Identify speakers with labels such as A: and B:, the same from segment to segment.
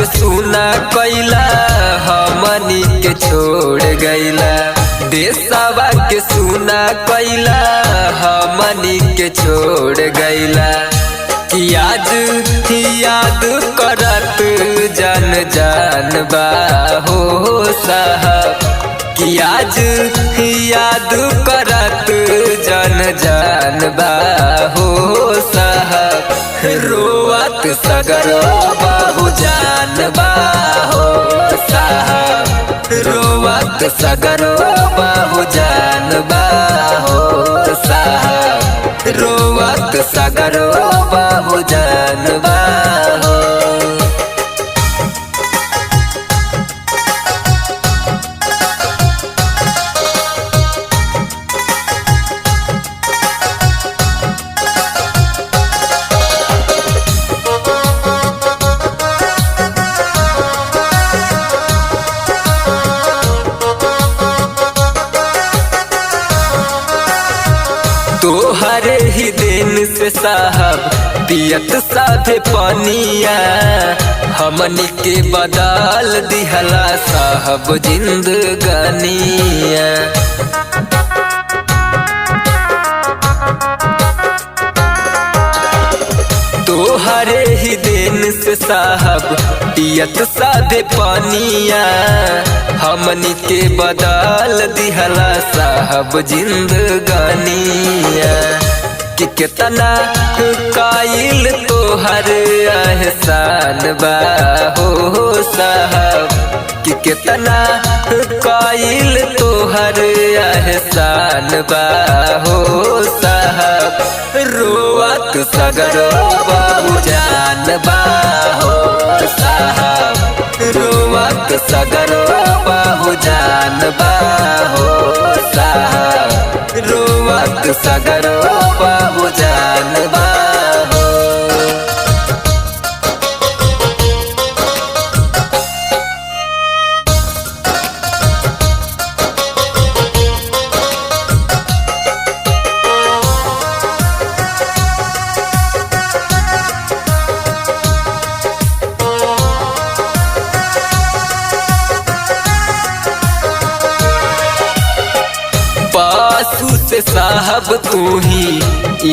A: के सुना कैला हमनी के छोड़ गैला, देशवा के सुना कैला हमनी के छोड़ गैला। कि आज याद करत जन जान बा हो साहब, कि आज याद करत जन जान बा हो साहब। रोवत सगरो बाबू जान बा हो साहब, रोवत सगरो बाबू जान बा हो साहब, रोवत सगरो बाबू जान बा हो। तोहरे ही दिन से साहब पियत साधे पानिया, हमनी के बदल दिहला साहब जिंदगानिया। तोहरे ही दिन से साहब पियत साधे पानिया, हमनी के बदल दिहला साहब जिंदगानिया। कि कितना कायल तोहर एहसान बा हो साहब, कि कितना कायल तोहर एहसान बा हो साहब। रोवत सगरो बाबू जान बा हो साहब, रोवत सगरो बाबू जान बा हो साहब, रोवत सगरो बाबू जान बा हो। पासू से साहब तू ही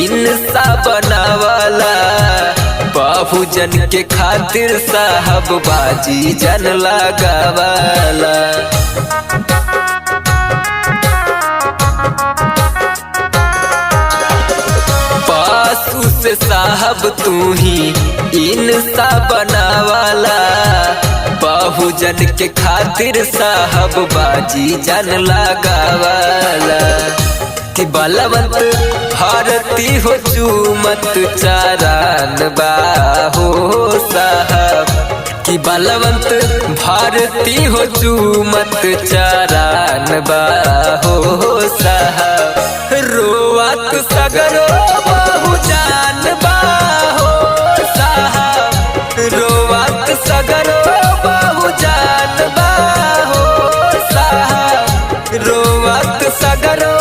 A: इंसा बनावाला, बाबूजन के खातिर साहब बाजी जन लगावाला। पासू से साहब तू ही इंसा बनावाला, बाबूजन के खातिर साहब बाजी जन लगावाला। कि बलवंत भारती हो चूमत चारान बा हो साहब, कि बलवंत भारती हो चूमत चारान बा हो साहब। रोवत सगरो बाबू जान बा हो साहब, रोवत सगरो बाबू जान बा हो साहब, रोवत सगरो